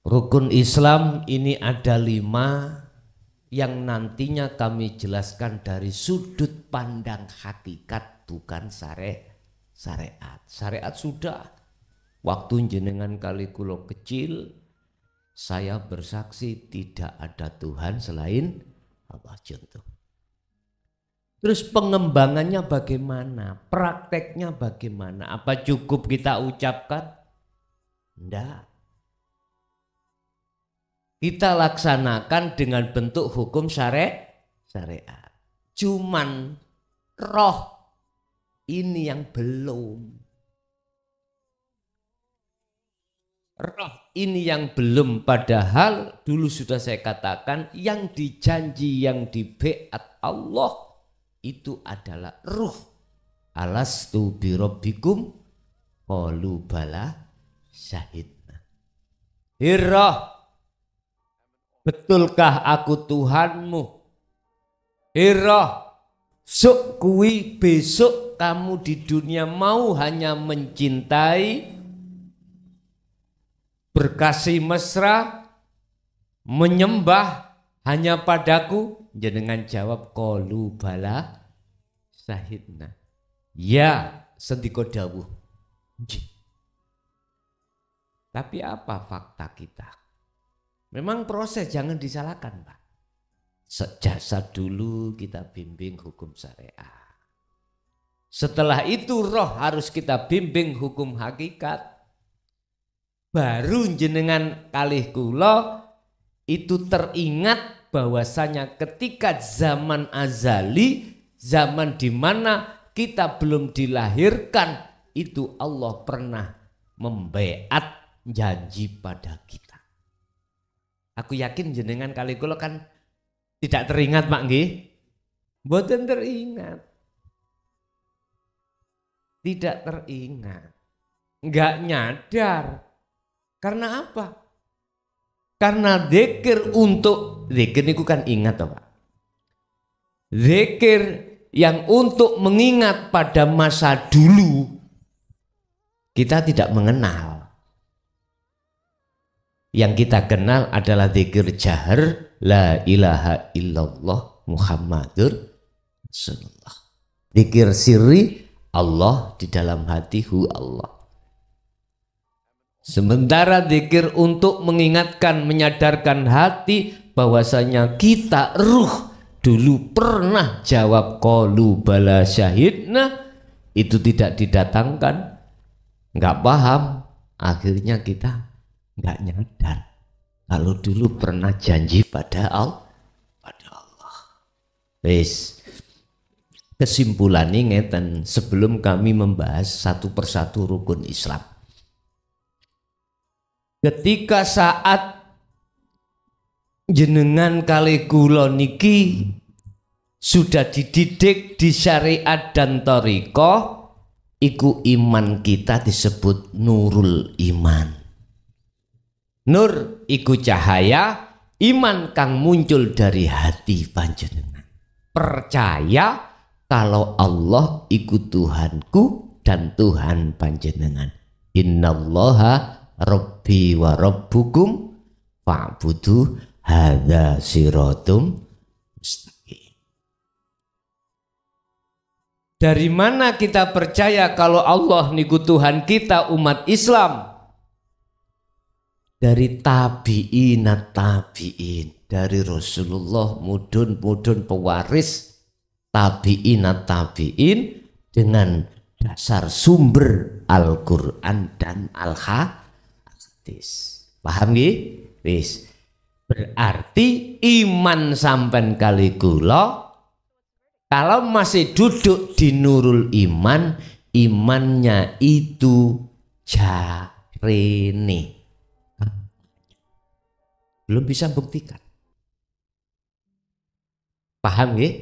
Rukun Islam ini ada 5 yang nantinya kami jelaskan dari sudut pandang hakikat, bukan syariat. Syariat sudah. Waktu jenengan kali kulo kecil, saya bersaksi tidak ada Tuhan selain Allah, contoh. Terus pengembangannya bagaimana? Prakteknya bagaimana? Apa cukup kita ucapkan? Enggak. Kita laksanakan dengan bentuk hukum syariat. Cuman roh ini yang belum. Roh ini yang belum, padahal dulu sudah saya katakan yang dijanji, yang dibeat Allah itu adalah ruh. Alastu birabbikum qalu bala syahidna. Roh, betulkah aku Tuhanmu? Roh, sok kui besok kamu di dunia mau hanya mencintai, berkasih mesra, menyembah hanya padaku? Jenengan jawab qalu bala syahidna. Ya, sendika dawuh. Tapi apa fakta kita? Memang proses, jangan disalahkan, Pak. Sejasa dulu kita bimbing hukum syariat. Setelah itu roh harus kita bimbing hukum hakikat. Baru jenengan kalih kula itu teringat bahwasanya ketika zaman azali, zaman di mana kita belum dilahirkan, itu Allah pernah membaiat janji pada kita. Aku yakin jenengan kali kula kan tidak teringat, Pak nggih? Mboten teringat. Tidak teringat. Enggak nyadar. Karena apa? Karena zikir untuk zikir niku kan ingat toh, Pak. Zikir yang untuk mengingat pada masa dulu kita tidak mengenal. Yang kita kenal adalah zikir jahar la ilaha illallah Muhammadur Rasulullah. Zikir sirri Allah di dalam hati hu Allah. Sementara zikir untuk mengingatkan, menyadarkan hati bahwasanya kita ruh dulu pernah jawab qalu bala syahidna, itu tidak didatangkan, nggak paham, akhirnya kita nggak nyadar kalau dulu pernah janji pada Allah. Wis, kesimpulannya ngeten sebelum kami membahas satu persatu rukun Islam. Ketika saat jenengan kali kula niki sudah dididik di syariat dan thariqah, iku iman kita disebut nurul iman. Nur iku cahaya iman kang muncul dari hati panjenengan. Percaya kalau Allah iku Tuhanku dan Tuhan panjenengan. Innallaha Rabbi wa Rabbukum fa'budu hadza siratum mustaqim. Dari mana kita percaya kalau Allah niku Tuhan kita umat Islam? Dari tabi'in, dari Rasulullah, mudun pewaris tabi'in dengan dasar sumber Al-Quran dan Al-Hadis. Paham nggih? Wis. Berarti iman sampean kali kula kalau masih duduk di nurul iman, imannya itu jarene. Belum bisa buktikan. Paham nggih?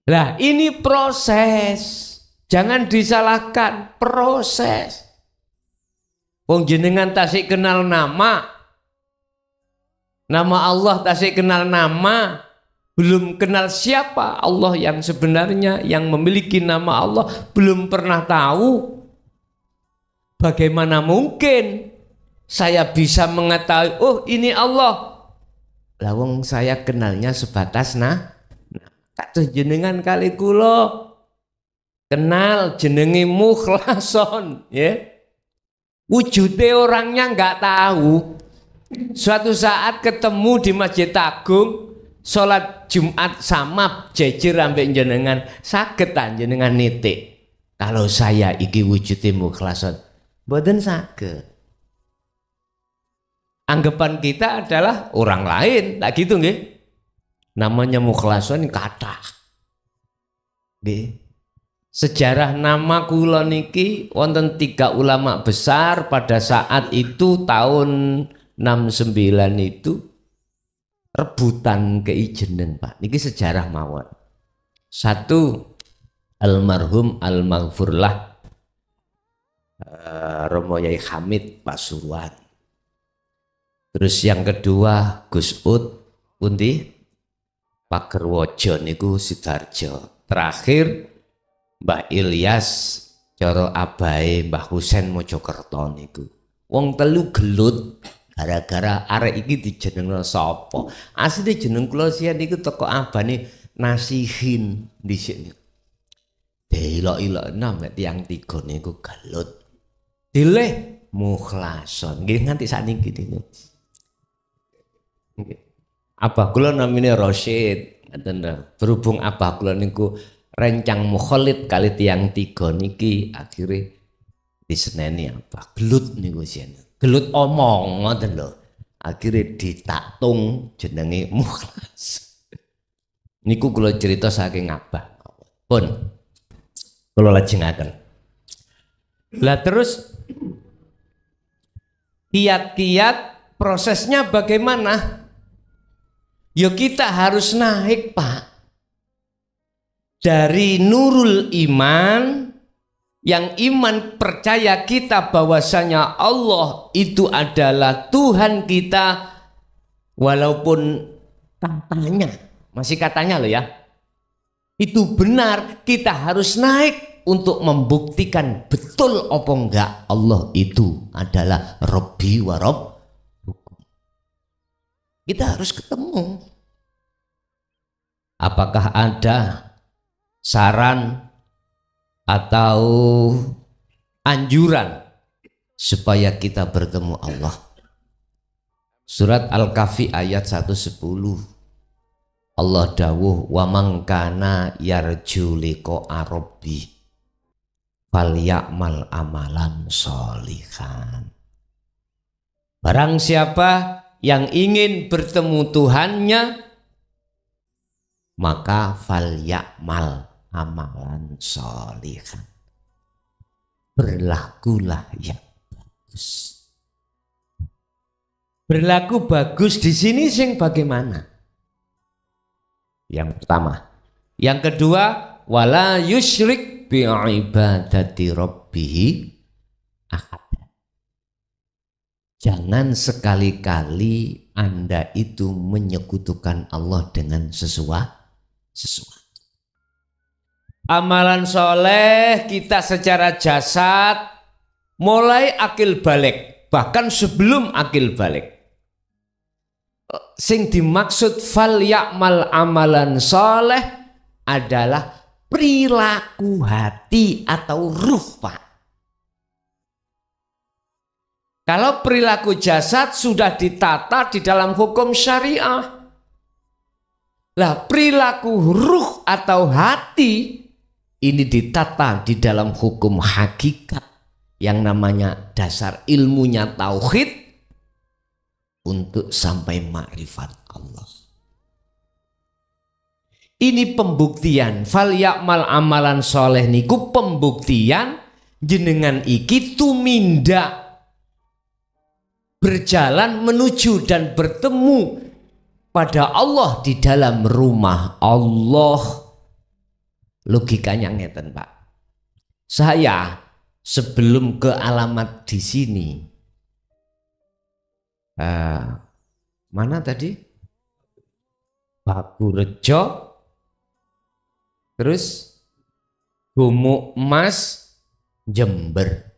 Lah ini proses. Jangan disalahkan, proses. Wong jenengan tasik kenal nama Allah tasik kenal nama, belum kenal siapa Allah yang sebenarnya, yang memiliki nama Allah, belum pernah tahu. Bagaimana mungkin saya bisa mengetahui, oh ini Allah. Lawang saya kenalnya sebatas katuh jenengan kali kula kenal jenenge mukhlason, ya. Wujude orangnya nggak tahu. Suatu saat ketemu di Masjid Agung, sholat Jumat sama jejer ambek jenengan, saged jenengan nitik. Kalau saya iki wujude mukhlason, mboten saged. Anggapan kita adalah orang lain, tak gitu nggih. Namanya mukhlason kathah. Nggih. Sejarah nama kula niki wonten 3 ulama besar pada saat itu tahun 69 itu rebutan keijeneng Pak. Niki sejarah mawon. 1 almarhum almaghfurlah Romo Yai Hamid Pasuruan. Terus yang kedua Gus Ud pundi Pak Gerwojo niku Sidarjo. Terakhir Mbah Ilyas coro abahe Mbah Husen Mojokerto niku. Wong telu gelut gara-gara arek iki dijenengno sapa. Asline jeneng kula sian niku teko abane Nasihin dhisik niku. Delok-elokna mek tiyang 3 niku gelut. Dileh mukhlason. Nggih nganti sakniki niku. Nggih. Abah kula namine Rosyid. Berhubung abah kula niku rencang mukhalid kali tiyang 3 niki akhirnya diseneni apa gelut niku sian gelut omong ngoten lho akhirnya ditaktung jenenge mukhlas niku kula cerita saking abah pun kula lajengaken lah terus kiat-kiat prosesnya bagaimana ya kita harus naik Pak dari nurul iman yang iman percaya kita bahwasanya Allah itu adalah Tuhan kita walaupun katanya masih katanya loh ya itu benar kita harus naik untuk membuktikan betul apa enggak Allah itu adalah Rabbi wa Rabbukum. Kita harus ketemu apakah ada saran atau anjuran supaya kita bertemu Allah. Surat Al-Kahfi ayat 110. Allah dawuh wa man kana yarju liqa'a rabbi falyamal amalan sholihan. Barang siapa yang ingin bertemu Tuhannya maka falyamal amalan sholihan. Berlakulah yang bagus. Berlaku bagus di sini sing bagaimana? Yang pertama. Yang kedua, wala yusyrik bi ibadati rabbih ahad. Jangan sekali-kali Anda itu menyekutukan Allah dengan sesuatu. Amalan soleh kita secara jasad mulai akil balik, bahkan sebelum akil balik. Sing dimaksud fal ya'mal amalan soleh adalah perilaku hati atau ruh Pak. Kalau perilaku jasad sudah ditata di dalam hukum syariah. Lah perilaku ruh atau hati ini ditata di dalam hukum hakikat yang namanya dasar ilmunya tauhid untuk sampai makrifat Allah. Ini pembuktian fal ya'mal amalan soleh niku pembuktian jenengan iki tumindak berjalan menuju dan bertemu pada Allah di dalam rumah Allah. Logikanya ngeten Pak. Saya sebelum ke alamat di sini, mana tadi? Bagurejo, terus Gumuk Emas, Jember.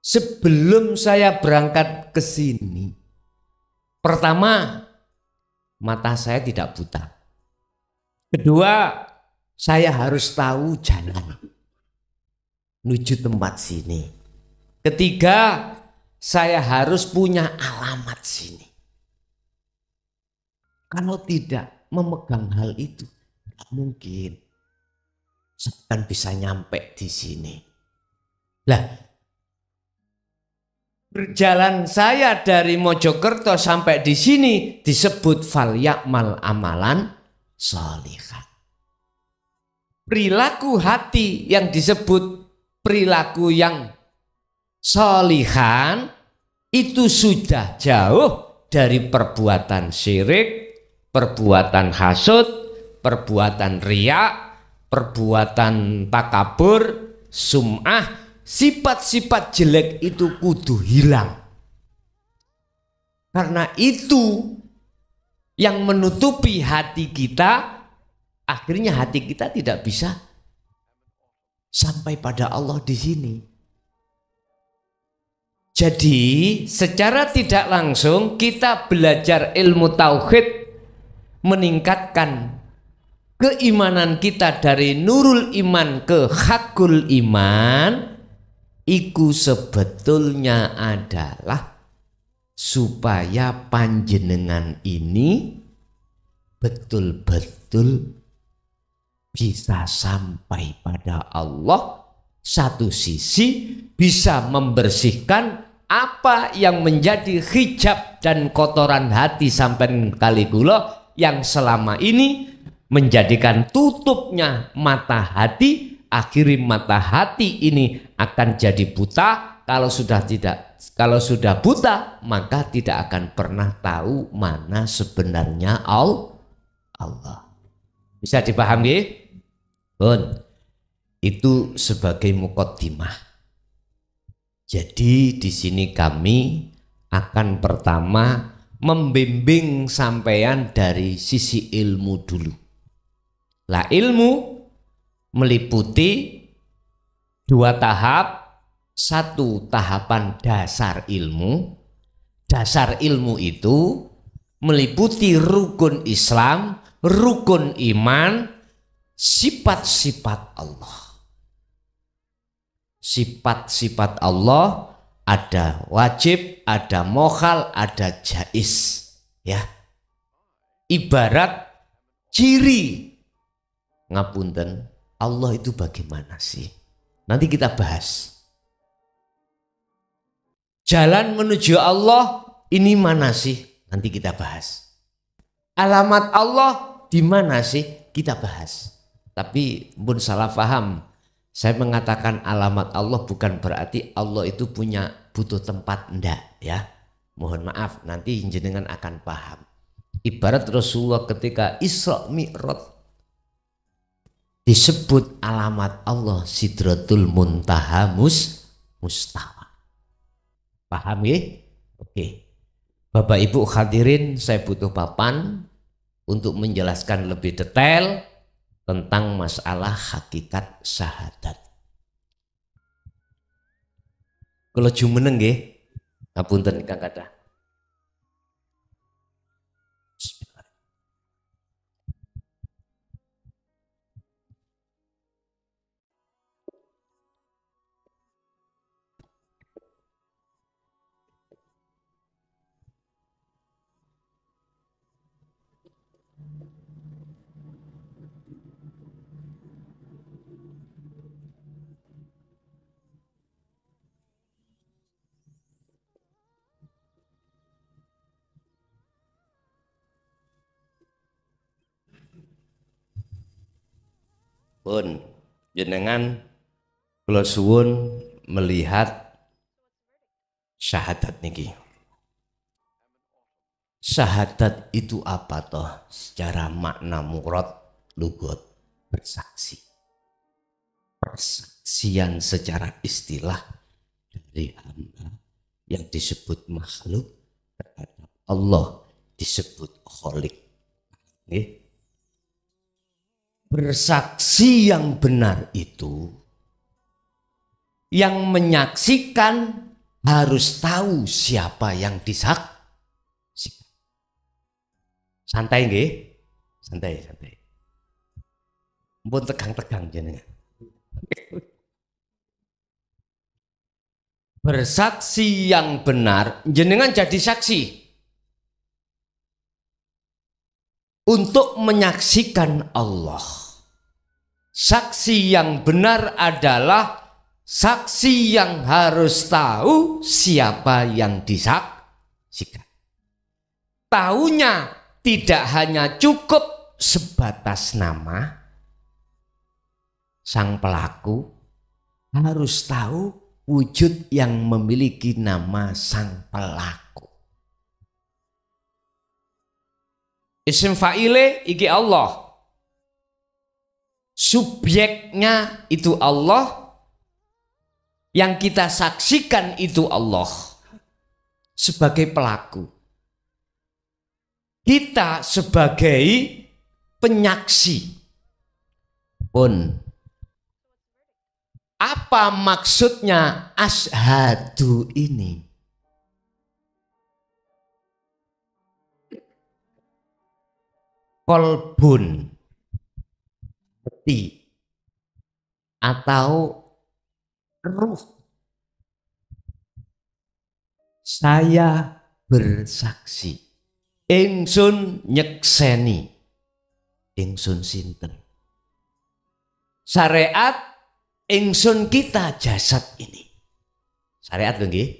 Sebelum saya berangkat ke sini, pertama, mata saya tidak buta. Kedua, saya harus tahu jalan menuju tempat sini. Ketiga, saya harus punya alamat sini. Kalau tidak memegang hal itu, tidak mungkin saya akan bisa nyampe di sini. Lah, perjalanan saya dari Mojokerto sampai di sini disebut fal ya'mal amalan sholihan. Perilaku hati yang disebut perilaku yang sholihan itu sudah jauh dari perbuatan syirik, perbuatan hasud, perbuatan riya, perbuatan takabur, sum'ah. Sifat-sifat jelek itu kudu hilang. Karena itu yang menutupi hati kita, akhirnya hati kita tidak bisa sampai pada Allah di sini. Jadi secara tidak langsung kita belajar ilmu tauhid, meningkatkan keimanan kita dari nurul iman ke hakul iman. Iku sebetulnya adalah supaya panjenengan ini betul-betul bisa sampai pada Allah. Satu sisi bisa membersihkan apa yang menjadi hijab dan kotoran hati sampai kali kula yang selama ini menjadikan tutupnya mata hati. Akhirnya mata hati ini akan jadi buta. Kalau sudah buta, maka tidak akan pernah tahu mana sebenarnya Allah. Bisa dipahami? Bun, itu sebagai muqaddimah. Jadi di sini kami akan pertama membimbing sampean dari sisi ilmu dulu. Lah ilmu meliputi dua tahap. Satu tahapan dasar ilmu. Dasar ilmu itu meliputi rukun Islam, rukun iman, sifat-sifat Allah. Sifat-sifat Allah ada wajib, ada mokhal, ada jais, ya. Ibarat ciri, ngapunten, Allah itu bagaimana sih? Nanti kita bahas. Jalan menuju Allah ini mana sih? Nanti kita bahas. Alamat Allah di mana sih? Kita bahas. Tapi pun salah paham. Saya mengatakan alamat Allah bukan berarti Allah itu butuh tempat, enggak ya. Mohon maaf, nanti jenengan akan paham. Ibarat Rasulullah ketika Isra Mi'raj disebut alamat Allah Sidratul Muntaha Mustawa. Paham ya? Oke. Bapak Ibu hadirin, saya butuh papan untuk menjelaskan lebih detail tentang masalah hakikat syahadat. Kalau jumeneng nggih, ngapunten Kang Kadah. Pun jenengan kula suwun melihat syahadat niki. Syahadat itu apa toh? Secara makna murad lugot bersaksi. Persaksian secara istilah dari hamba yang disebut makhluk terhadap Allah disebut kholik. Bersaksi yang benar itu yang menyaksikan harus tahu siapa yang disaksikan. Santai nggih? Santai. Mpun tegang-tegang jenengan. Bersaksi yang benar, jenengan jadi saksi untuk menyaksikan Allah. Saksi yang benar adalah saksi yang harus tahu siapa yang disaksikan. Tahunya tidak hanya cukup sebatas nama, sang pelaku harus tahu wujud yang memiliki nama sang pelaku. Isim fa'ile iki Allah. Subjeknya itu Allah. Yang kita saksikan itu Allah. Sebagai pelaku. Kita sebagai penyaksi. Pun apa maksudnya asyhadu ini? Kolbun, hati, atau ruh. Saya bersaksi. Ingsun nyekseni. Ingsun sinten. Syariat ingsun kita jasad ini. Syariat nggih.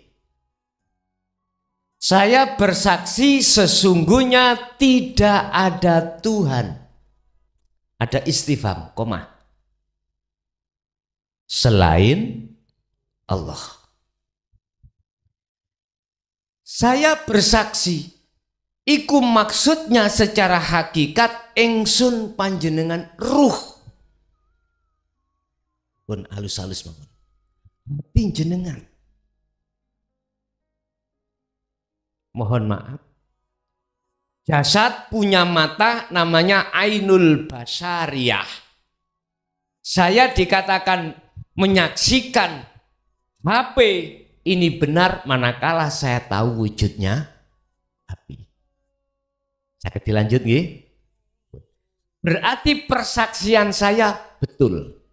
Saya bersaksi sesungguhnya tidak ada Tuhan. Ada istifham, koma. Selain Allah. Saya bersaksi. Iku maksudnya secara hakikat ingsun panjenengan ruh. Pun halus-halus mawon. Hati jenengan. Mohon maaf. Jasad punya mata namanya ainul basyariyah. Saya dikatakan menyaksikan HP ini benar manakala saya tahu wujudnya api. Saya dilanjut nggih. Berarti persaksian saya betul.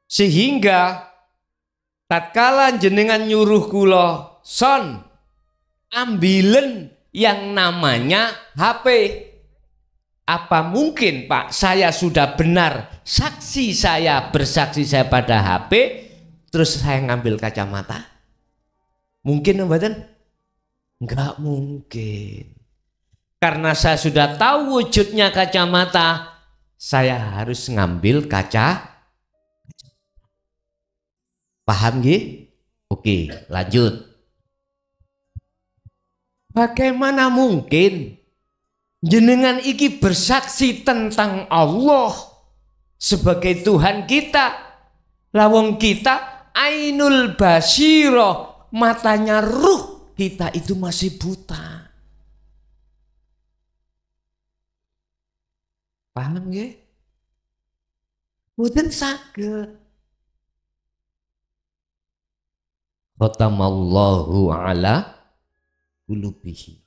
Sehingga tatkala jenengan nyuruh kula, son ambilen yang namanya HP. Apa mungkin Pak saya sudah benar saksi saya bersaksi saya pada HP terus saya ngambil kacamata? Mungkin mboten? Enggak mungkin. Karena saya sudah tahu wujudnya kacamata, saya harus ngambil kaca. Paham nggih? Oke, lanjut. Bagaimana mungkin jenengan iki bersaksi tentang Allah sebagai Tuhan kita? Lawang kita ainul basyirah, matanya ruh kita itu masih buta. Paham nggih? Mboten saged. Khatamallahu ala qulubihi.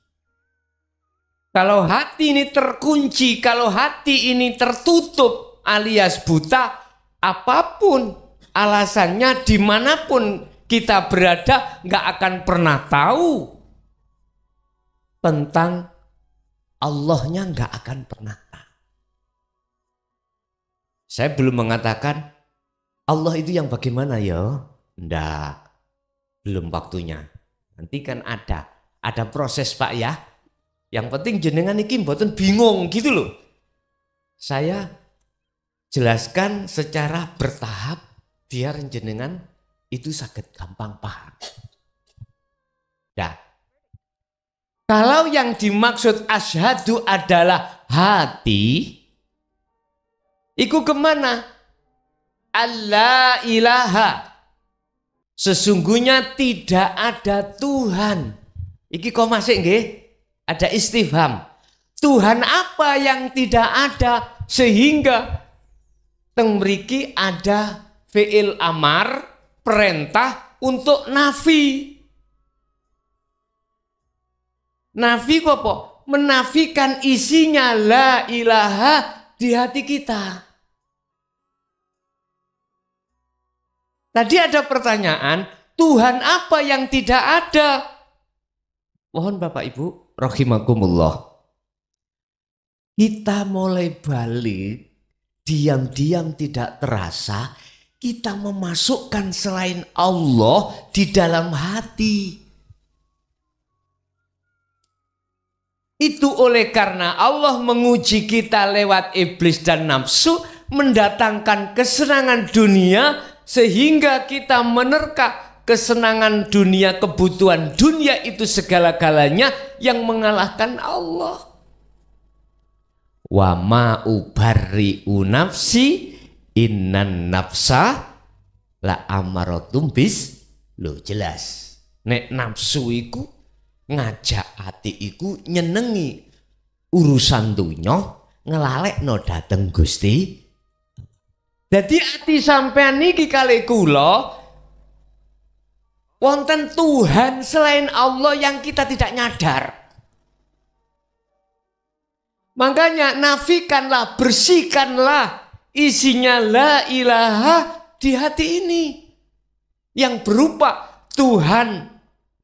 Kalau hati ini terkunci, kalau hati ini tertutup alias buta, apapun alasannya dimanapun kita berada nggak akan pernah tahu tentang Allahnya, nggak akan pernah tahu. Saya belum mengatakan Allah itu yang bagaimana ya? Nggak, belum waktunya. Nanti kan ada proses Pak ya. Yang penting jenengan iki mboten bingung gitu loh. Saya jelaskan secara bertahap biar jenengan itu sakit gampang paham. Nah, kalau yang dimaksud asyhadu adalah hati, iku kemana? Allah ilaha. Sesungguhnya tidak ada Tuhan. Iki kok masih nggih? Ada istifham. Tuhan apa yang tidak ada sehingga teng mriki ada fi'il amar perintah untuk nafi. Nafi apa? Menafikan isinya la ilaha di hati kita. Tadi ada pertanyaan, Tuhan apa yang tidak ada? Mohon Bapak Ibu, rahimakumullah. Kita mulai balik, diam-diam tidak terasa, kita memasukkan selain Allah di dalam hati. Itu oleh karena Allah menguji kita lewat iblis dan nafsu, mendatangkan kesenangan dunia, sehingga kita menerka kesenangan dunia, kebutuhan dunia itu segala-galanya yang mengalahkan Allah. Wa ma ubarri'u nafsi innan nafsa la amaratum bis. Loh jelas. Nek nafsu iku ngajak hati iku nyenengi urusan dunya, ngelalekno dateng Gusti. Jadi hati sampean niki kali kula wonten Tuhan selain Allah yang kita tidak nyadar. Makanya nafikanlah, bersihkanlah isinya la ilaha di hati ini yang berupa Tuhan.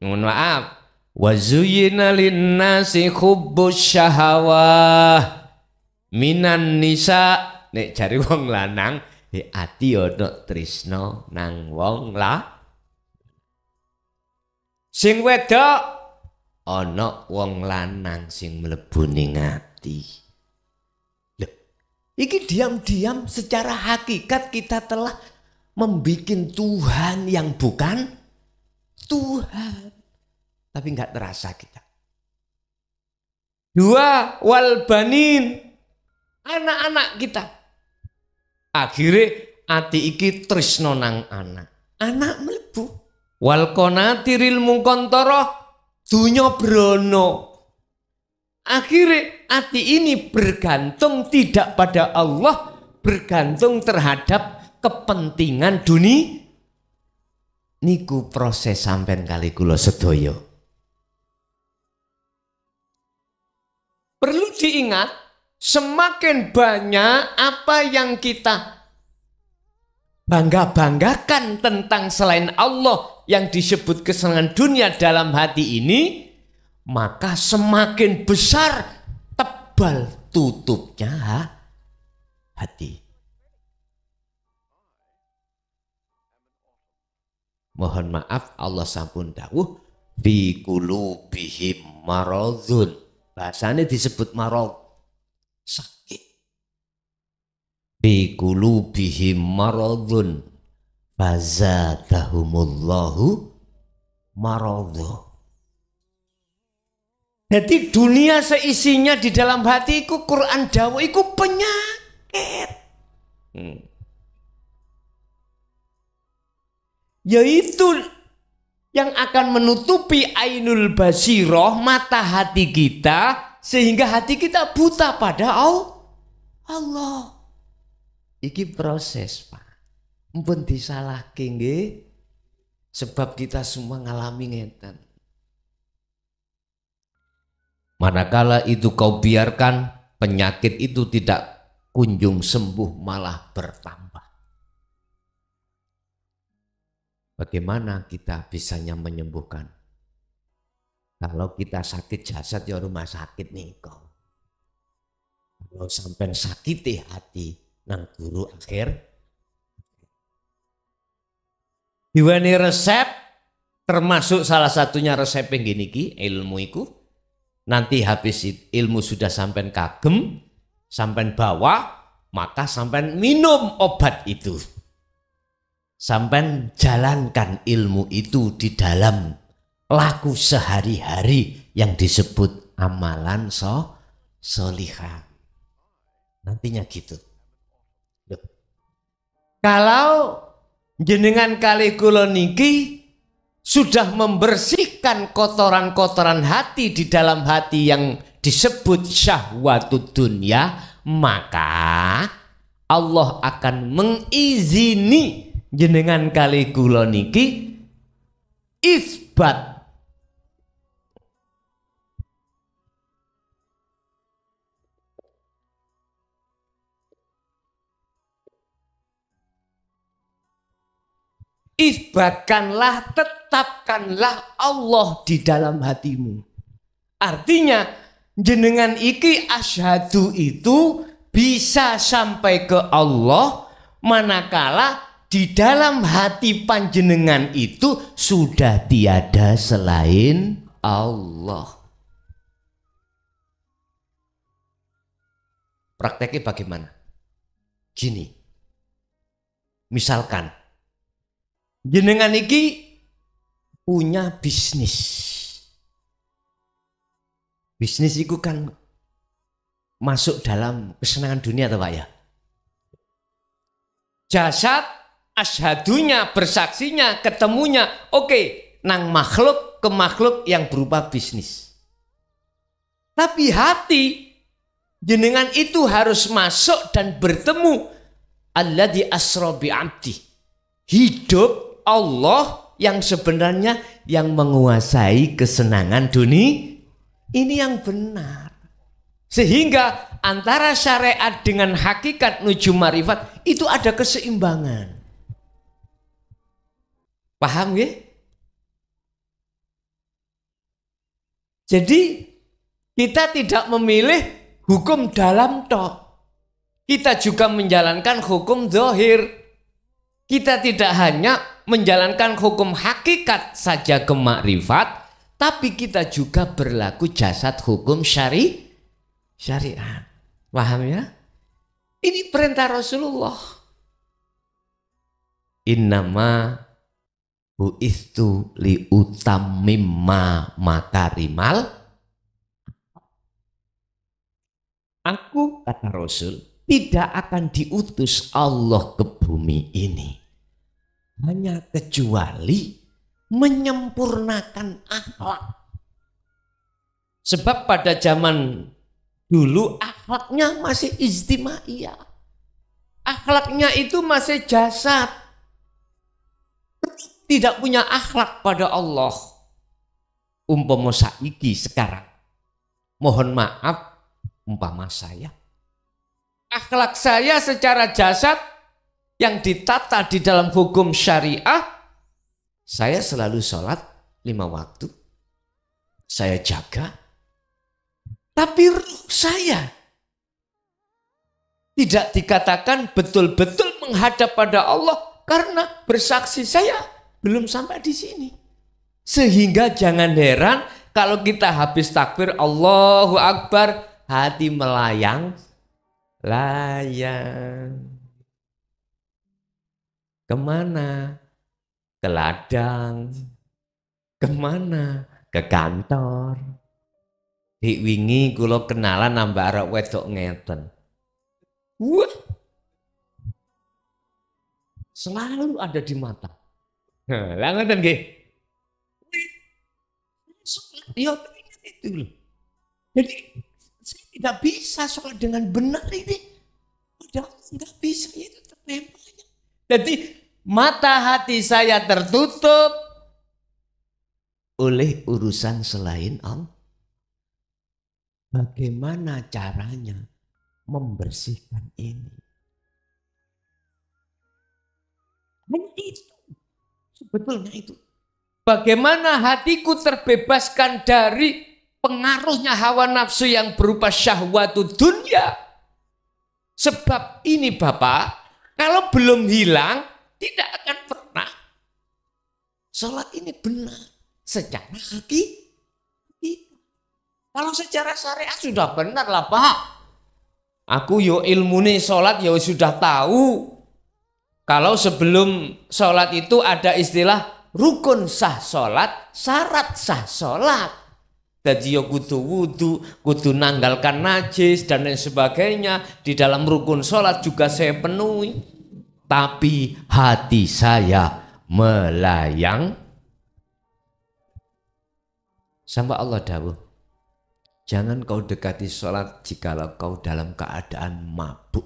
Mohon maaf. Wa zuyyina linnasi hubbus syahawah minan nisa. Nek jari wong lanang ati ana tresna nang wong sing wedok ana wong lanang sing mlebu ning ati. Loh, iki diam-diam secara hakikat kita telah membikin Tuhan yang bukan Tuhan. Tapi enggak terasa kita. Dua, wal banin, anak-anak kita. Akhirnya ati iki tresno nang anak. Anak mlebu. Wal qanatiril muqantara dunya brono. Akhirnya hati ini bergantung tidak pada Allah, bergantung terhadap kepentingan dunia. Niku proses sampean kali kula sedaya. Perlu diingat, semakin banyak apa yang kita bangga-banggakan tentang selain Allah yang disebut kesenangan dunia dalam hati ini, maka semakin besar tebal tutupnya hati. Mohon maaf, Allah sampun dawuh fi qulubihim maradun. Bahasanya disebut marad, sakit. Fi qulubihim maradun fazadahumullahu maradun. Jadi dunia seisinya di dalam hati iku Quran dawuh iku penyakit. Yaitu yang akan menutupi ainul basiroh, mata hati kita, sehingga hati kita buta pada Allah. Iki proses, Pak. Mpun disalahke nggih, sebab kita semua ngalami ngeten. Manakala itu kau biarkan, penyakit itu tidak kunjung sembuh, malah bertambah. Bagaimana kita bisanya menyembuhkan? Kalau kita sakit jasad ya rumah sakit nih kau. Kalau sampai sakiti hati nang guru akhir. Diweni resep, termasuk salah satunya resep yang gini ki ilmu iku. Nanti habis ilmu sudah sampai kagem, sampai bawa, maka sampai minum obat itu. Sampai jalankan ilmu itu di dalam laku sehari-hari yang disebut amalan solihah. Nantinya gitu. Loh. Kalau jenengan kali kula niki sudah membersihkan kotoran-kotoran hati di dalam hati yang disebut syahwatud dunya, maka Allah akan mengizini jenengan kali kula niki isbat isbatkanlah, tetapkanlah Allah di dalam hatimu. Artinya jenengan iki asyhadu itu bisa sampai ke Allah manakala di dalam hati panjenengan itu sudah tiada selain Allah. Prakteknya bagaimana? Gini, misalkan jenengan iki punya bisnis. Bisnis itu kan masuk dalam kesenangan dunia atau Pak ya? Jasad ashadunya, bersaksinya, ketemunya, oke, nang makhluk ke makhluk yang berupa bisnis. Tapi hati jenengan itu harus masuk dan bertemu alladzi asra bi 'abdi. Hidup Allah yang sebenarnya yang menguasai kesenangan dunia. Ini yang benar. Sehingga antara syariat dengan hakikat nuju marifat itu ada keseimbangan. Paham ya? Jadi kita tidak memilih hukum dalam tok. Kita juga menjalankan hukum zahir. Kita tidak hanya menjalankan hukum hakikat saja ke makrifat, tapi kita juga berlaku jasad hukum syariat. Paham ya? Ini perintah Rasulullah. Innama bu'istu liutammimma makarimal. Aku, kata Rasul, tidak akan diutus Allah ke bumi ini hanya kecuali menyempurnakan akhlak. Sebab pada zaman dulu akhlaknya masih ijtimaiyah. Akhlaknya itu masih jasad. Tidak punya akhlak pada Allah. Umpama saiki sekarang. Mohon maaf, umpama saya. Akhlak saya secara jasad yang ditata di dalam hukum syariah, saya selalu sholat 5 waktu. Saya jaga. Tapi ruh saya tidak dikatakan betul-betul menghadap pada Allah karena bersaksi saya belum sampai di sini. Sehingga jangan heran kalau kita habis takbir Allahu Akbar, hati melayang. Kemana? Ke ladang. Kemana? Ke kantor. Di wingi kula kenalan nambah arek wedok ngeten. Wah. Selalu ada di mata. Lah ngoten nggih. Ya itu loh. Jadi saya tidak bisa sholat dengan benar ini. Udah tidak bisa, itu tertempelnya. Jadi mata hati saya tertutup oleh urusan selain Allah. Bagaimana caranya membersihkan ini? Hanya itu. Sebetulnya itu. Bagaimana hatiku terbebaskan dari pengaruhnya hawa nafsu yang berupa syahwatu dunia. Sebab ini Bapak, kalau belum hilang, tidak akan pernah sholat ini benar secara hakiki. Kalau secara syariat sudah benar lah Pak. Aku yo ilmu nih sholat yo sudah tahu. Kalau sebelum sholat itu ada istilah rukun sah sholat, syarat sah sholat. Jadi yo kudu wudu, kudu nanggalkan najis dan lain sebagainya. Di dalam rukun sholat juga saya penuhi. Tapi hati saya melayang. Sampai Allah dawuh, jangan kau dekati sholat jikalau kau dalam keadaan mabuk.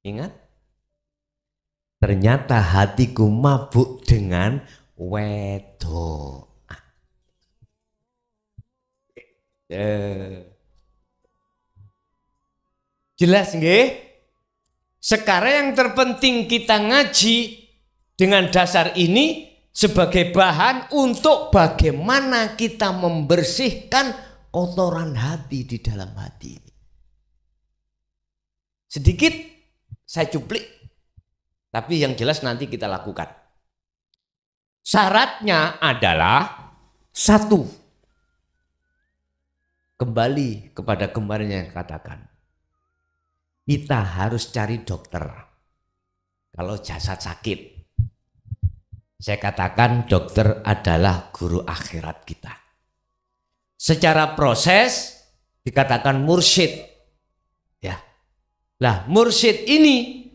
Ingat? Ternyata hatiku mabuk dengan wedok. Jelas nggih? Sekarang yang terpenting kita ngaji dengan dasar ini sebagai bahan untuk bagaimana kita membersihkan kotoran hati di dalam hati ini. Sedikit saya cuplik, tapi yang jelas nanti kita lakukan. Syaratnya adalah satu, kembali kepada kemarin yang katakan, kita harus cari dokter. Kalau jasad sakit, saya katakan dokter adalah guru akhirat kita. Secara proses dikatakan mursyid. Ya. Lah mursyid ini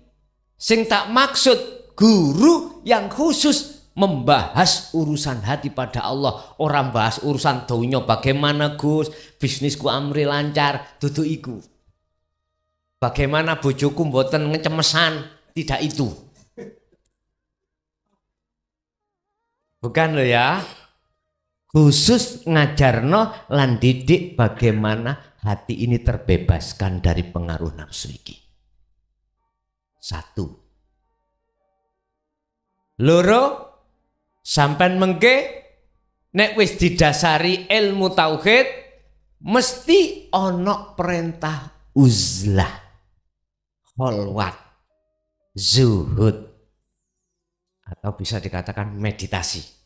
sing tak maksud guru yang khusus membahas urusan hati pada Allah. Orang bahas urusan dunia, bagaimana Gus bisnisku amri lancar, dudu iku. Bagaimana bojoku mboten ngecemesan, tidak itu. Bukan loh ya. Khusus ngajarno lan didik bagaimana hati ini terbebaskan dari pengaruh nafsu iki. Satu. Loro, sampean mengke nek wis didasari ilmu tauhid mesti ono perintah uzlah, kholwat, zuhud, atau bisa dikatakan meditasi.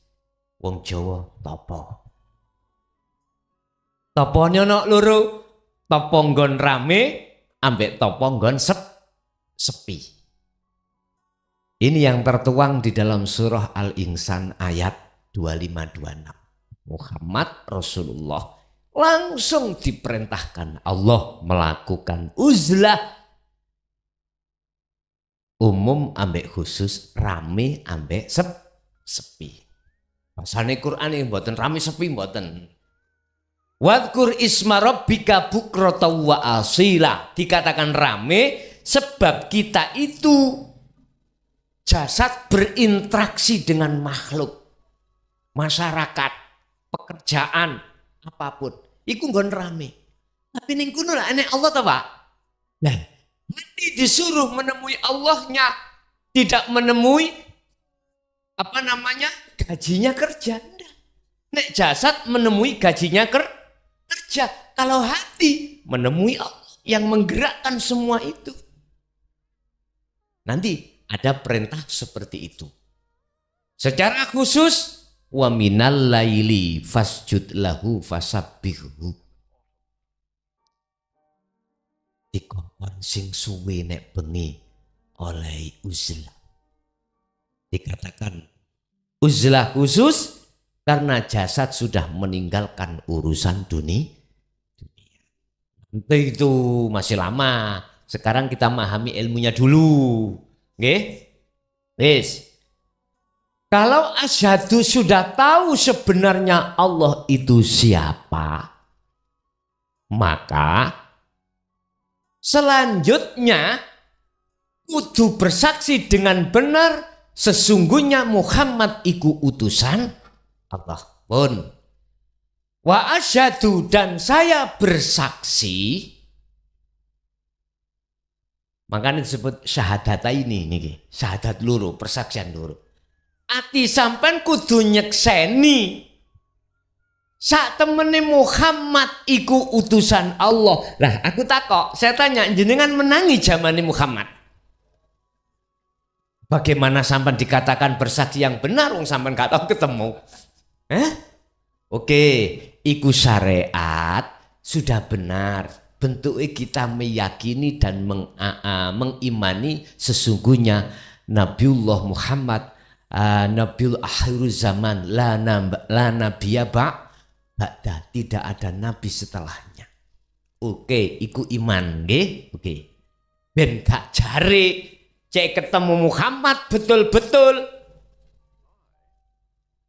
Wong Jawa topo. Topone ono loro, topo nggon rame ambek topo nggon sepi. Ini yang tertuang di dalam surah Al-Insan ayat 25-26. Muhammad Rasulullah langsung diperintahkan Allah melakukan uzlah, umum ambek khusus, rame ambek sepi. Pasane Quran yang mboten rame sepi mboten. Wadkur isma rabbika bukrata wa asila. Dikatakan rame sebab kita itu jasad berinteraksi dengan makhluk, masyarakat, pekerjaan, apapun. Iku nggon rame. Tapi ning kono lah enek Allah ta, Pak? Nah, mesti disuruh menemui Allahnya, tidak menemui gajinya kerja. Nek jasad menemui gajinya kerja. Kalau hati menemui Allah yang menggerakkan semua itu. Nanti ada perintah seperti itu. Secara khusus, wa minal laili fasjud lahu fasabbihhu. Dikongkon sing suwe nek bengi oleh uzlah. Dikatakan uzlah khusus karena jasad sudah meninggalkan urusan dunia. Itu masih lama. Sekarang kita memahami ilmunya dulu. Nggih? Wis. Kalau asyhadu sudah tahu sebenarnya Allah itu siapa, maka selanjutnya kudu bersaksi dengan benar sesungguhnya Muhammad iku utusan Allah pun. Wa asyhadu dan saya bersaksi. Makanya disebut syahadata ini niki, syahadat loro, persaksian loro. Ati sampean kudu nyekseni sak temene Muhammad iku utusan Allah. Lah aku takok, saya tanya jenengan menangi zamane Muhammad. Bagaimana sampean dikatakan bersaksi yang benar wong sampean gak tahu ketemu? Oke, iku syariat sudah benar. Bentuknya kita meyakini dan mengimani sesungguhnya Nabiullah Muhammad Nabiul akhirul zaman la nabiyya ba'da, tidak ada nabi setelahnya. Oke, iku iman nggih. Oke. Ben gak jare cek ketemu Muhammad betul-betul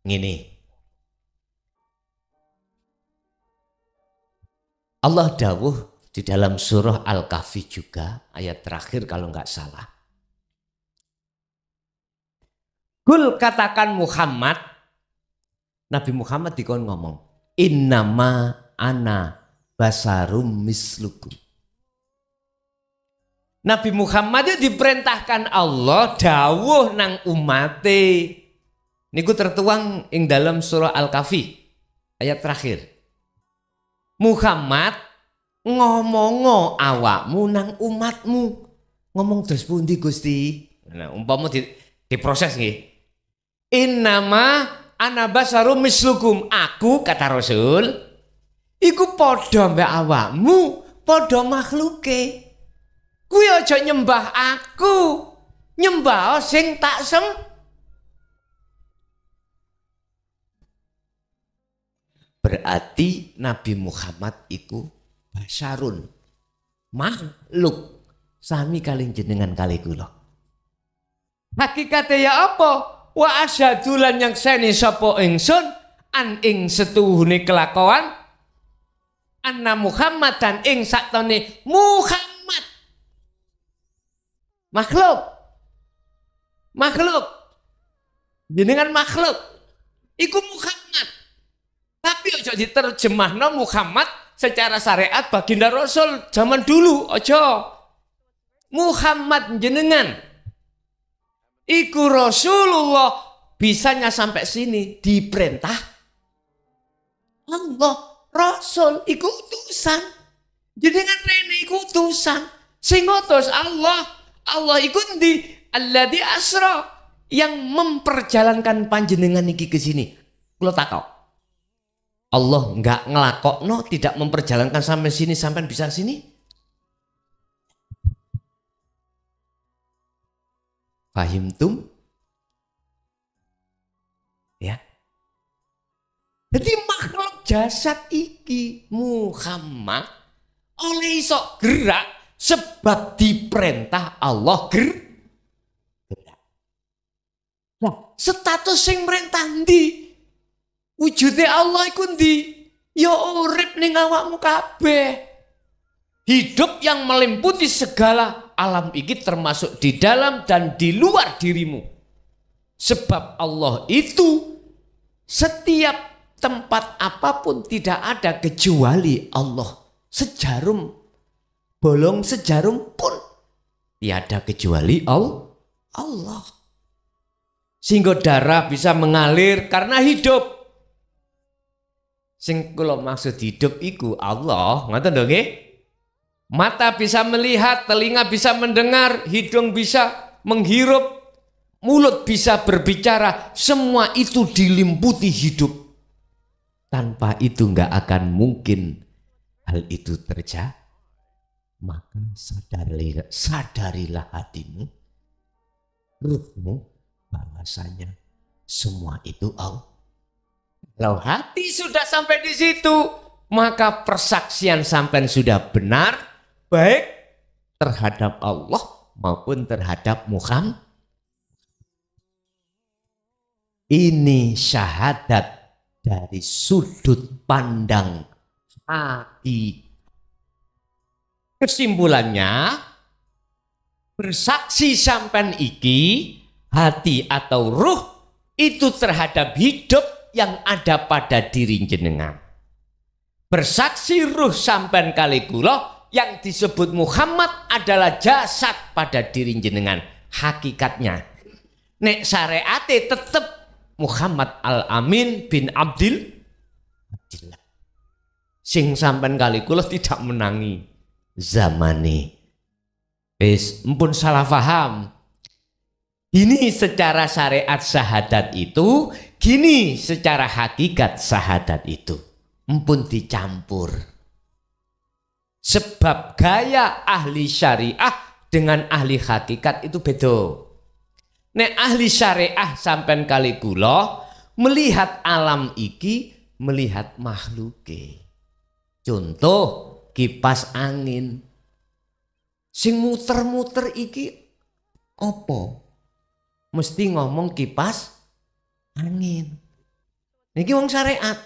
ngene. Allah dawuh di dalam surah Al-Kahfi juga ayat terakhir kalau nggak salah. Kul katakan Muhammad, Nabi Muhammad dikon ngomong, innama ana basarum mislukum. Nabi Muhammad itu diperintahkan Allah dawuh nang umate. Niku tertuang ing dalam surah Al-Kahfi ayat terakhir. Muhammad ngomongo awakmu nang umatmu. Ngomong terus pundi Gusti? Nah, umpama diproses nggih. Innama ana basarum mislukum. Aku kata Rasul iku padha mbek awakmu, padha makhluke. Kuwi aja nyembah aku, nyembah sing tak Berarti Nabi Muhammad iku basarun, makhluk sami kalih jenengan kalih kula. Hakikate ya apa? Wa asyhadu lan yang seni sapa ingsun an ing setuhune kelakuan anna Muhammad dan ing saktone Muhammad makhluk jenengan makhluk iku Muhammad, tapi ojo diterjemahno Muhammad secara syariat baginda Rasul zaman dulu. Ojo, Muhammad jenengan iku Rasulullah, bisanya sampai sini diperintah Allah. Rasul iku utusan, jenengan rene iku utusan sing ngutus Allah. Allah iku ndi? Alladzi asra, yang memperjalankan panjenengan iki ke sini. Kula takok, Allah enggak ngelakokno, tidak memperjalankan sampai sini sampai bisa sini? Fahimtum? Ya. Jadi makhluk jasad iki Muhammad oleh iso gerak sebab diperintah Allah gerak. Nah, status sing merintah ndi? Wujude Allah iku ndi? Ya urip ning awakmu kabeh. Hidup yang meliputi segala alam iki termasuk di dalam dan di luar dirimu. Sebab Allah itu setiap tempat apapun tidak ada kecuali Allah. Sejarum, bolong sejarum pun tiada kecuali Allah. Sehingga darah bisa mengalir karena hidup. Sing kula maksud hidup iku Allah, ngoten lho nggih. Mata bisa melihat, telinga bisa mendengar, hidung bisa menghirup, mulut bisa berbicara, semua itu diliputi hidup. Tanpa itu enggak akan mungkin hal itu terjadi. Maka sadarilah hatimu, ruhmu, bahwasanya semua itu Allah. Kalau hati sudah sampai di situ, maka persaksian sampai sudah benar, baik terhadap Allah maupun terhadap Muhammad. Ini syahadat dari sudut pandang hati. Kesimpulannya, bersaksi sampai iki, hati atau ruh itu terhadap hidup yang ada pada diri jenengan. Bersaksi ruh sampean kali kula yang disebut Muhammad adalah jasad pada diri jenengan. Hakikatnya nek syariate tetep Muhammad Al-Amin bin Abdillah. Sing sampean kali kula tidak menangi zamani. Wis mpun salah paham. Ini secara syariat syahadat itu, gini secara hakikat syahadat itu. Mpun dicampur. Sebab gaya ahli syariah dengan ahli hakikat itu beda. Nek ahli syariah sampean kali kula melihat alam iki, melihat makhluke. Contoh kipas angin. Sing muter-muter iki apa? Mesti ngomong kipas angin. Niki wong syariat.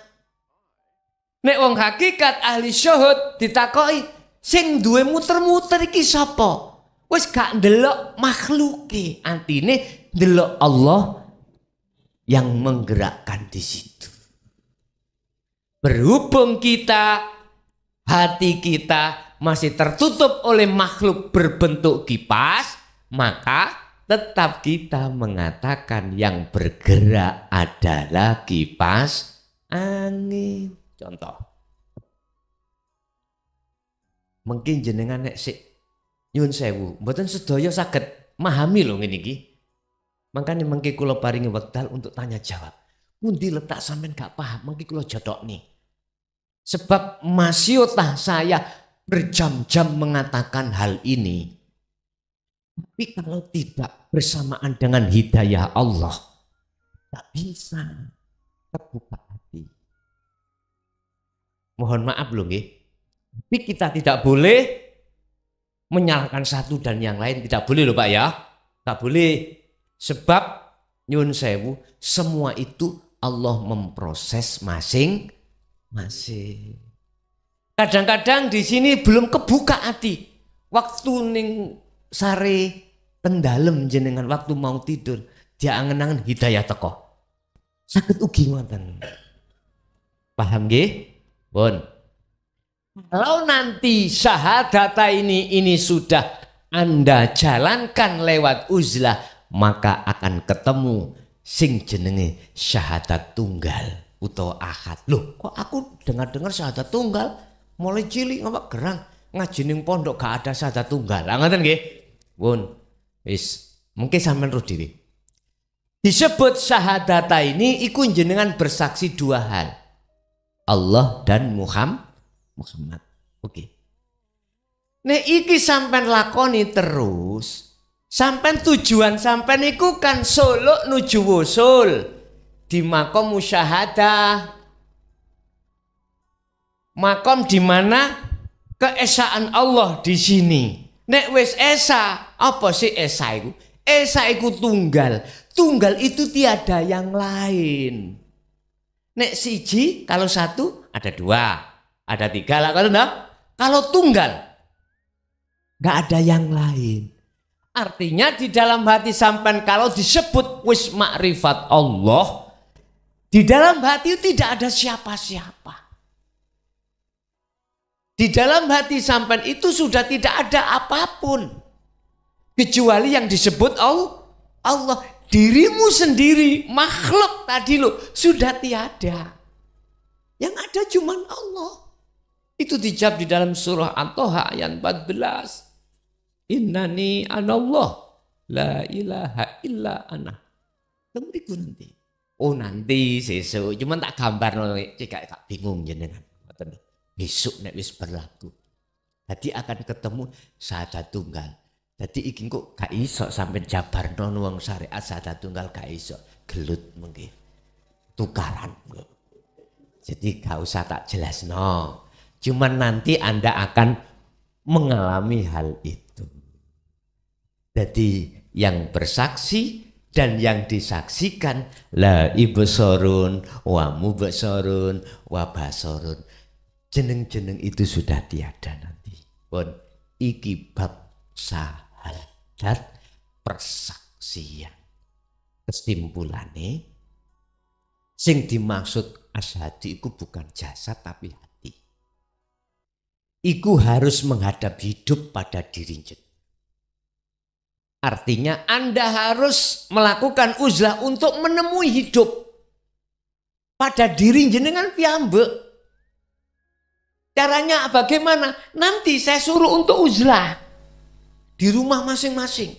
Nek wong hakikat ahli syuhud ditakoki, sing duwe muter-muter iki sapa? Wis gak ndelok makhluke, antine ndelok Allah yang menggerakkan di situ. Berhubung hati kita masih tertutup oleh makhluk berbentuk kipas, maka tetap kita mengatakan yang bergerak adalah kipas angin. Contoh, mungkin jenengan nek sik nyun sewu, mboten sedaya saged memahami lho ngene iki. Makanya mengki kula paringi wekdal untuk tanya jawab. Pundi letak sampean gak paham, mengki kula jodhokne. Sebab masyotah saya berjam-jam mengatakan hal ini. Tapi kalau tidak bersamaan dengan hidayah Allah, tak bisa terbuka hati. Mohon maaf loh nggih. Tapi kita tidak boleh menyalahkan satu dan yang lain. Tidak boleh loh Pak ya. Tak boleh. Sebab nyun sewu, semua itu Allah memproses masing-masing. Kadang-kadang di sini belum kebuka hati. Waktu ning sare tendalem jenengan waktu mau tidur, dia angen-angen hidayah teko. Saged ugi ngoten. Paham nggih? Pun. Kalau nanti syahadata ini sudah Anda jalankan lewat uzlah, maka akan ketemu sing jenenge syahadat tunggal utawa ahad. Loh, kok aku dengar-dengar syahadat tunggal mulai cilik ngapa gerang ngaji ning pondok gak ada syahadat tunggal. Ngoten nggih? Pun. Wis, mungkin sampean roh dhewe. Disebut syahadata ini iku jenengan bersaksi dua hal. Allah dan Muhammad. Oke. Nek iki sampean lakoni terus, sampean tujuan sampean iku kan suluk nuju wusul di makom musyahadah. Makom di mana keesaan Allah di sini. Nek wis esa, apa sih esa iku? Esa iku tunggal. Tunggal itu tiada yang lain. Nek siji kalau satu ada dua, ada tiga lah kalau tunggal nggak ada yang lain. Artinya di dalam hati sampean kalau disebut wis makrifat Allah, di dalam hati itu tidak ada siapa-siapa. Di dalam hati sampean itu sudah tidak ada apapun kecuali yang disebut Allah. Dirimu sendiri, makhluk tadi lo sudah tiada. Yang ada cuma Allah. Itu dijawab di dalam surah At-Taha ayat 14. Innani anallah la ilaha illa ana. Tengriku nanti. Oh nanti sesuk, cuman tak gambar cek gak bingung jenengan. Besok nek wis berlaku. Jadi akan ketemu syahadat tunggal. Jadi iki kok gak iso sampai jabarno wong syariat syahadat tunggal gak iso. Gelut mengki. Tukaran. Jadi gak usah tak jelasno. Cuman nanti Anda akan mengalami hal itu. Jadi yang bersaksi dan yang disaksikan la ibsorun wa mubsorun wa basorun. Jeneng-jeneng itu sudah tiada nanti. Pun iki bab syahadat persaksian. Kesimpulannya sing dimaksud asyhadu iku bukan jasad tapi hati. Iku harus menghadap hidup pada diri jenengan. Artinya Anda harus melakukan uzlah untuk menemui hidup pada diri jenengan piyambak. Caranya bagaimana? Nanti saya suruh untuk uzlah di rumah masing-masing.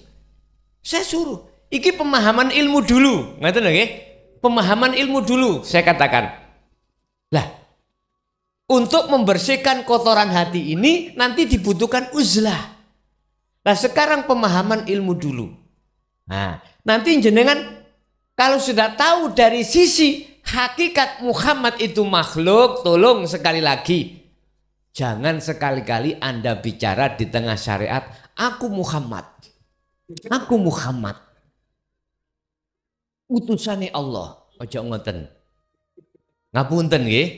Saya suruh. Iki pemahaman ilmu dulu. Ngerti nggih? Pemahaman ilmu dulu saya katakan. Lah, untuk membersihkan kotoran hati ini nanti dibutuhkan uzlah. Nah sekarang pemahaman ilmu dulu. Nah nanti jenengan kalau sudah tahu dari sisi hakikat Muhammad itu makhluk, tolong sekali lagi. Jangan sekali-kali Anda bicara di tengah syariat, aku Muhammad. Aku Muhammad. Utusane Allah. Ojo ngoten. Ngapunten nggih.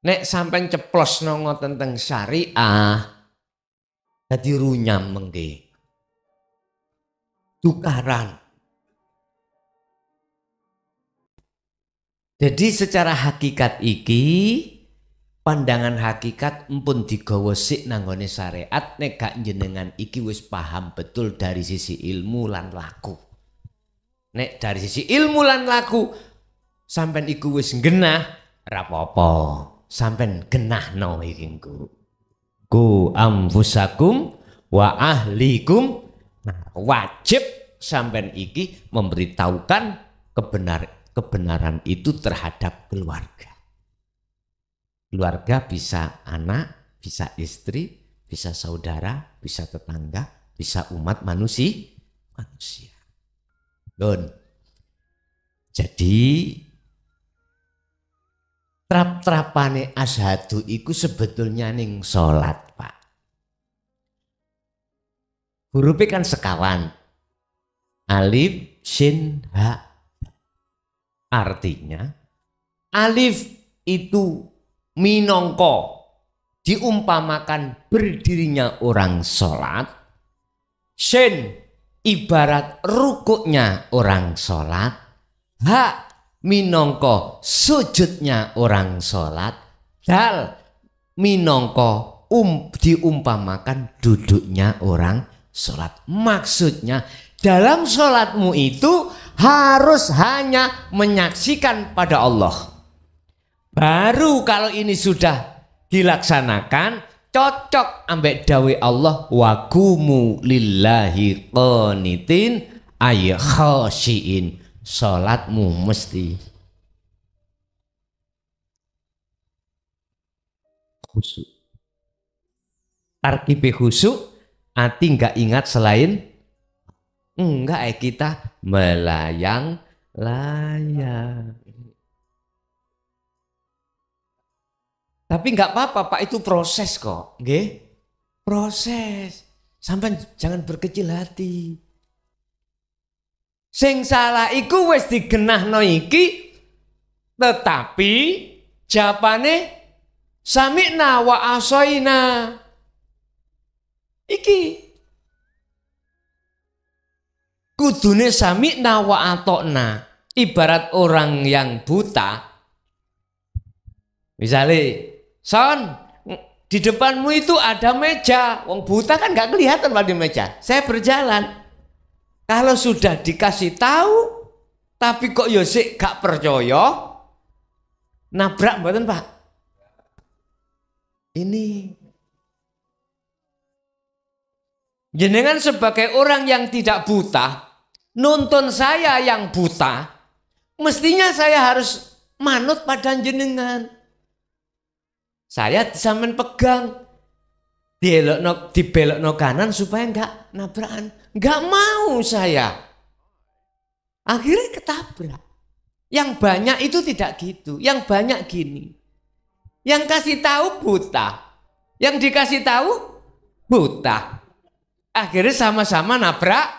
Nek sampean ceplosno ngoten teng syariah, dadi runyam mengke. Tukaran. Jadi secara hakikat iki, pandangan hakikat empun digawa sik nanggone syariat nek gak jenengan iki wis paham betul dari sisi ilmu lan laku. Nek dari sisi ilmu lan laku sampean iku wis genah ora apa-apa. Sampean genahno iki engko. Ku anfusakum wa ahlikum. Nah, wajib sampean iki memberitahukan kebenaran itu terhadap keluarga. Keluarga bisa anak, bisa istri, bisa saudara, bisa tetangga, bisa umat manusia. Don. Jadi trap-trapane asyhadu iku sebetulnya ning salat, Pak. Hurufnya kan sekawan. Alif, shin, ha. Artinya alif itu minangka diumpamakan berdirinya orang sholat. Shin ibarat rukuknya orang sholat. Ha minangka sujudnya orang sholat. Dal minangka diumpamakan duduknya orang sholat. Maksudnya dalam sholatmu itu harus hanya menyaksikan pada Allah. Baru kalau ini sudah dilaksanakan cocok ambek dawe Allah wa qumu lillahi qanitin ay khashiin. Salatmu mesti khusyuk. Tarkibe khusyuk, ati enggak ingat selain enggak kita melayang-layang. Tapi enggak apa-apa Pak, itu proses kok, nggih? Proses. Sampai jangan berkecil hati. Sing salah iku wis digenahno iki, tetapi jawabane sami'na wa asaina. Iki kudune sami'na wa atokna. Ibarat orang yang buta. Misalnya, Son, di depanmu itu ada meja. Wong buta kan gak kelihatan pada meja. Saya berjalan. Kalau sudah dikasih tahu, tapi kok yo sik gak percaya, nabrak mboten Pak? Ini jenengan sebagai orang yang tidak buta, nuntun saya yang buta, mestinya saya harus manut pada jenengan. Saya sampean pegang, dibelokno kanan supaya enggak nabrakan. Enggak mau saya. Akhirnya ketabrak. Yang banyak itu tidak gitu. Yang banyak gini. Yang kasih tahu buta. Yang dikasih tahu buta. Akhirnya sama-sama nabrak.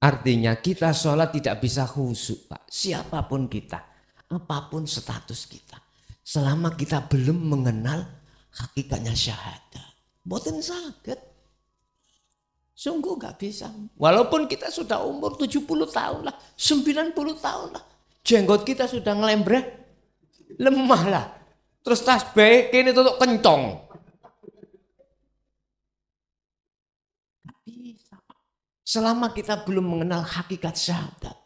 Artinya kita sholat tidak bisa khusyuk Pak. Siapapun kita. Apapun status kita. Selama kita belum mengenal hakikatnya syahadat. Mboten saged. Sungguh gak bisa. Walaupun kita sudah umur 70 tahun lah. 90 tahun lah. Jenggot kita sudah ngelembreh. Lemah lah. Terus tasbih kini tutup kencong. Gak bisa. Selama kita belum mengenal hakikat syahadat.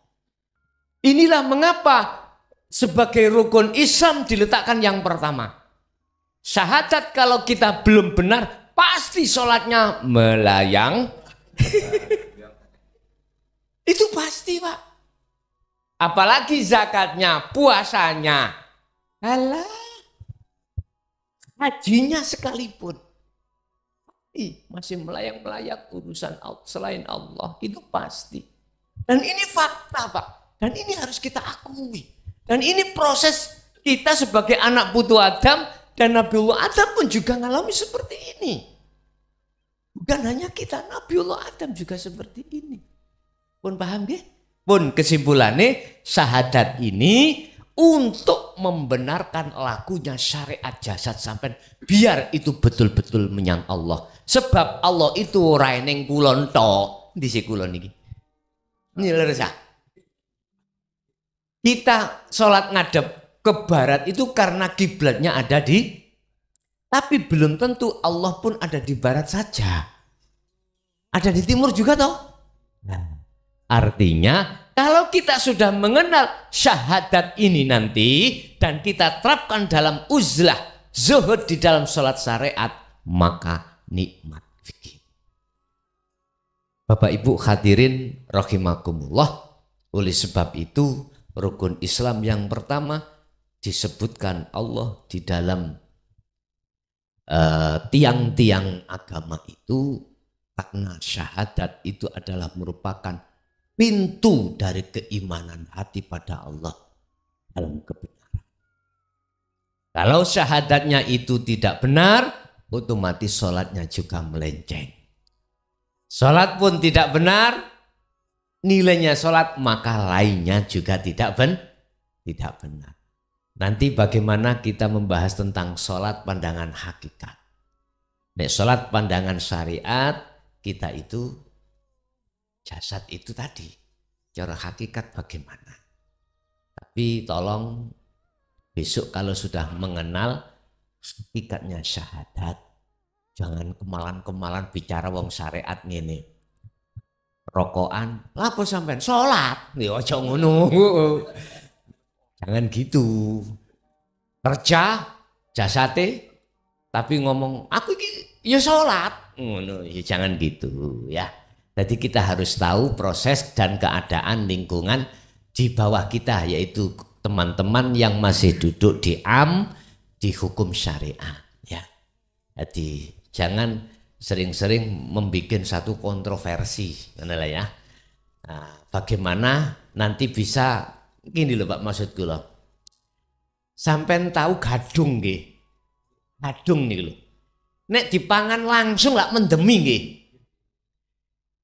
Inilah mengapa sebagai rukun Islam diletakkan yang pertama. Syahadat kalau kita belum benar, pasti sholatnya melayang. Itu pasti Pak. Apalagi zakatnya, puasanya. Alah. Hajinya sekalipun. Masih melayang-melayang urusan selain Allah. Itu pasti. Dan ini fakta Pak. Dan ini harus kita akui. Dan ini proses kita sebagai anak putu Adam dan Nabiullah Adam pun juga ngalami seperti ini. Bukan hanya kita, Nabiullah Adam juga seperti ini. Pun paham ya? Pun kesimpulannya syahadat ini untuk membenarkan lakunya syariat jasad sampai biar itu betul-betul menyang Allah. Sebab Allah itu ora ning kulon tok, Di kula niki. Nilai kita sholat ngadep ke barat itu karena kiblatnya ada tapi belum tentu Allah pun ada di barat saja. Ada di timur juga toh. Nah, artinya kalau kita sudah mengenal syahadat ini nanti dan kita terapkan dalam uzlah zuhud di dalam sholat syariat, maka nikmat fikih. Bapak Ibu hadirin rahimakumullah, oleh sebab itu rukun Islam yang pertama disebutkan Allah di dalam tiang-tiang agama itu karena syahadat itu adalah merupakan pintu dari keimanan hati pada Allah dalam kebenaran. Kalau syahadatnya itu tidak benar, otomatis sholatnya juga melenceng. Sholat pun tidak benar, nilainya sholat maka lainnya juga tidak benar. Nanti bagaimana kita membahas tentang sholat pandangan hakikat. Nek sholat pandangan syariat kita itu jasad itu tadi, cara hakikat bagaimana. Tapi tolong besok kalau sudah mengenal hakikatnya syahadat, jangan kemalan-kemalan bicara wong syariat ngene. Rokokan, lapo sampean sholat, ya aja ngono. Jangan gitu. Kerja jasate tapi ngomong aku iki ya sholat, ngono ya jangan gitu ya. Jadi kita harus tahu proses dan keadaan lingkungan di bawah kita, yaitu teman-teman yang masih duduk di hukum syariat ya. Jadi jangan sering-sering membuat satu kontroversi, ya. Nah, bagaimana nanti bisa gini loh Pak, maksudku loh. Sampai tahu gadung nggih. Gadung nih loh. Nek dipangan langsung lah mendemi nggih.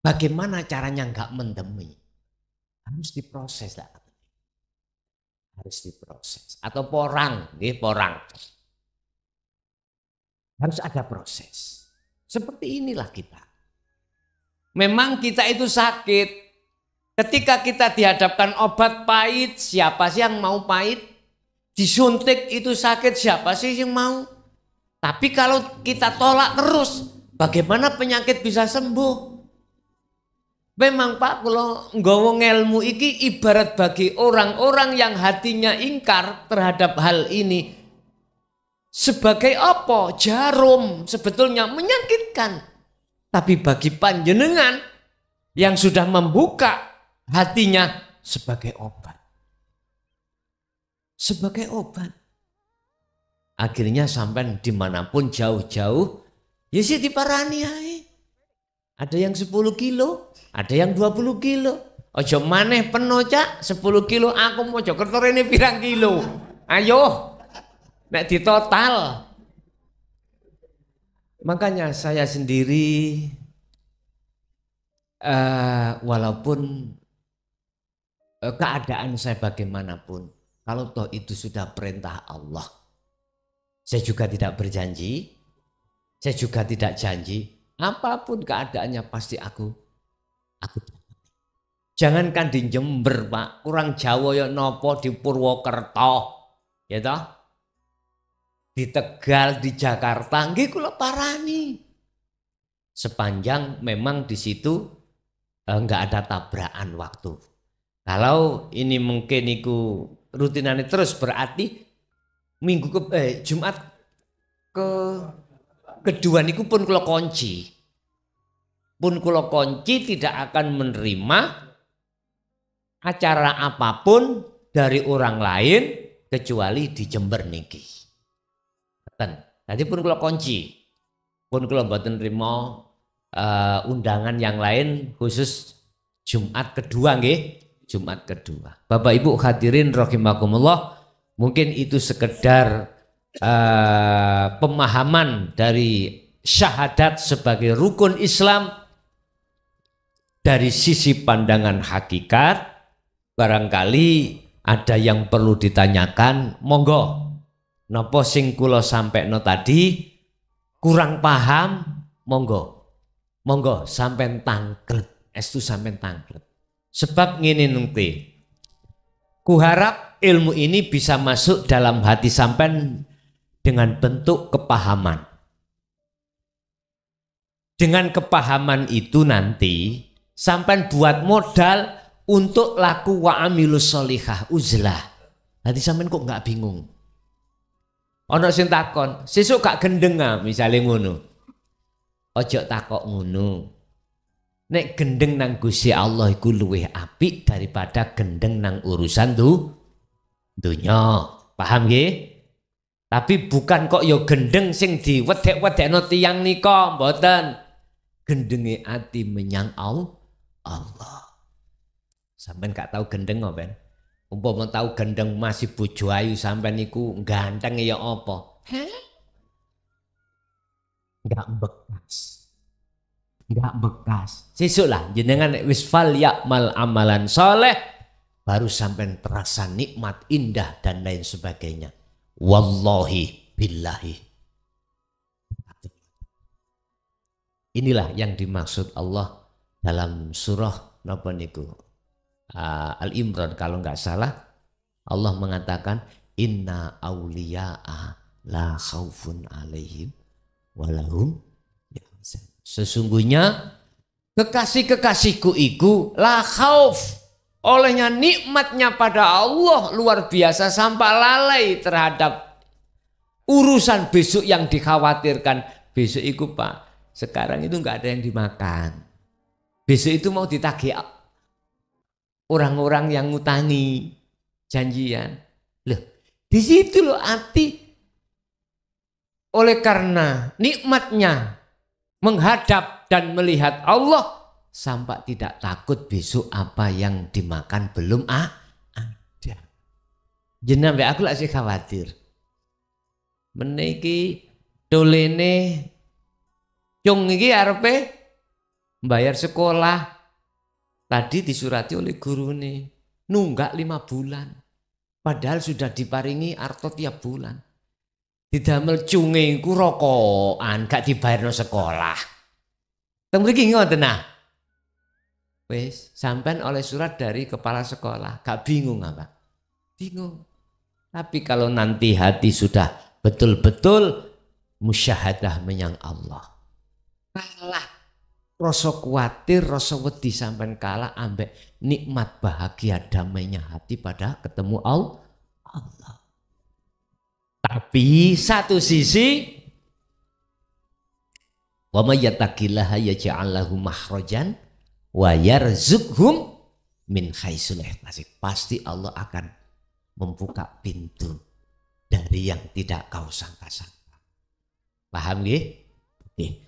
Bagaimana caranya nggak mendemi? Harus diproses lah. Harus diproses. Atau porang, nggih, porang. Harus ada proses. Seperti inilah kita. Memang kita itu sakit. Ketika kita dihadapkan obat pahit, siapa sih yang mau pahit? Disuntik itu sakit, siapa sih yang mau? Tapi kalau kita tolak terus, bagaimana penyakit bisa sembuh? Memang Pak, kalau nggawa ilmu iki ibarat bagi orang-orang yang hatinya ingkar terhadap hal ini. Sebagai apa? Jarum, sebetulnya menyakitkan. Tapi bagi panjenengan yang sudah membuka hatinya sebagai obat. Sebagai obat. Akhirnya sampai dimanapun jauh-jauh, ya sih diparani ae. Ada yang 10 kilo, ada yang 20 kilo. Ojo maneh penuh Cak, 10 kilo aku mau Jokerto ini pirang kilo. Ayo, nek di total. Makanya saya sendiri walaupun keadaan saya bagaimanapun, kalau toh itu sudah perintah Allah, saya juga tidak berjanji, saya juga tidak janji, apapun keadaannya pasti aku. Jangankan di Jember Pak, kurang Jawa ya nopo di Purwokerto, ya toh, di Tegal, di Jakarta, nggih kula parani. Sepanjang memang di situ enggak ada tabrakan waktu. Kalau ini mungkin iku rutinane terus berarti Jumat kedua niku pun kula kunci. Pun kula kunci tidak akan menerima acara apapun dari orang lain kecuali di Jember niki. Tadi pun kula kunci. Pun kula mboten nrimo undangan yang lain khusus Jumat kedua nggih. Jumat kedua. Bapak Ibu hadirin rahimakumullah, mungkin itu sekedar pemahaman dari syahadat sebagai rukun Islam dari sisi pandangan hakikat. Barangkali ada yang perlu ditanyakan, monggo. Napa sing kula sampekno tadi kurang paham, monggo sampean tangklet estu sampean tanglet. Sebab ngene nengti. Kuharap ilmu ini bisa masuk dalam hati sampean dengan bentuk kepahaman. Dengan kepahaman itu nanti sampean buat modal untuk laku wa amilus sholihah uzlah. Nanti sampean kok nggak bingung. Ono sing takon, sesuk gak gendeng misale ngono. Ojo takok ngono. Nek gendeng nang Gusti Allah iku luwih apik daripada gendeng nang urusan dunya. Paham nggih? Tapi bukan kok yo gendeng sing diwedhek-wedhekno tiyang nika, mboten. Gendenge ati menyang Allah. Sampeyan gak tahu gendeng apa? Umpama tahu gendeng masih bojo ayu sampeyan niku ganteng ya apa? Enggak bekas. Sesuk lah jenengan wis fal yakmal amalan soleh baru sampean terasa nikmat indah dan lain sebagainya. Wallahi billahi. Inilah yang dimaksud Allah dalam surah napa niku Al-Imran kalau nggak salah Allah mengatakan inna auliya'a la khaufun alaihim walahum yahzan. Sesungguhnya kekasih-kekasihku iku la khauf, olehnya nikmatnya pada Allah luar biasa sampai lalai terhadap urusan besok yang dikhawatirkan. Besok itu Pak, sekarang itu nggak ada yang dimakan. Besok itu mau ditagih orang-orang yang ngutangi janjian. Loh, di situ loh hati. Oleh karena nikmatnya menghadap dan melihat Allah sampai tidak takut besok apa yang dimakan belum ada. Jenengan aku lagi khawatir. Meniki dolene cung iki arepe bayar sekolah. Tadi disurati oleh gurune nunggak 5 bulan. Padahal sudah diparingi arto tiap bulan. Didamel cunge iku rokokan gak dibayarno sekolah. Teng mriki ngoten nah. Wis sampean oleh surat dari kepala sekolah, gak bingung apa? Bingung. Tapi kalau nanti hati sudah betul-betul musyahadah menyang Allah. Kalah rasa kuatir, rasa wedi sampean kalah ambek nikmat bahagia damainya hati pada ketemu Allah. Tapi satu sisi wa may yattaqillaha yaj'al lahu makhrajan wa yarzuqhum min haitsu la yahtasib. Pasti Allah akan membuka pintu dari yang tidak kau sangka-sangka. Paham nggih? Oke.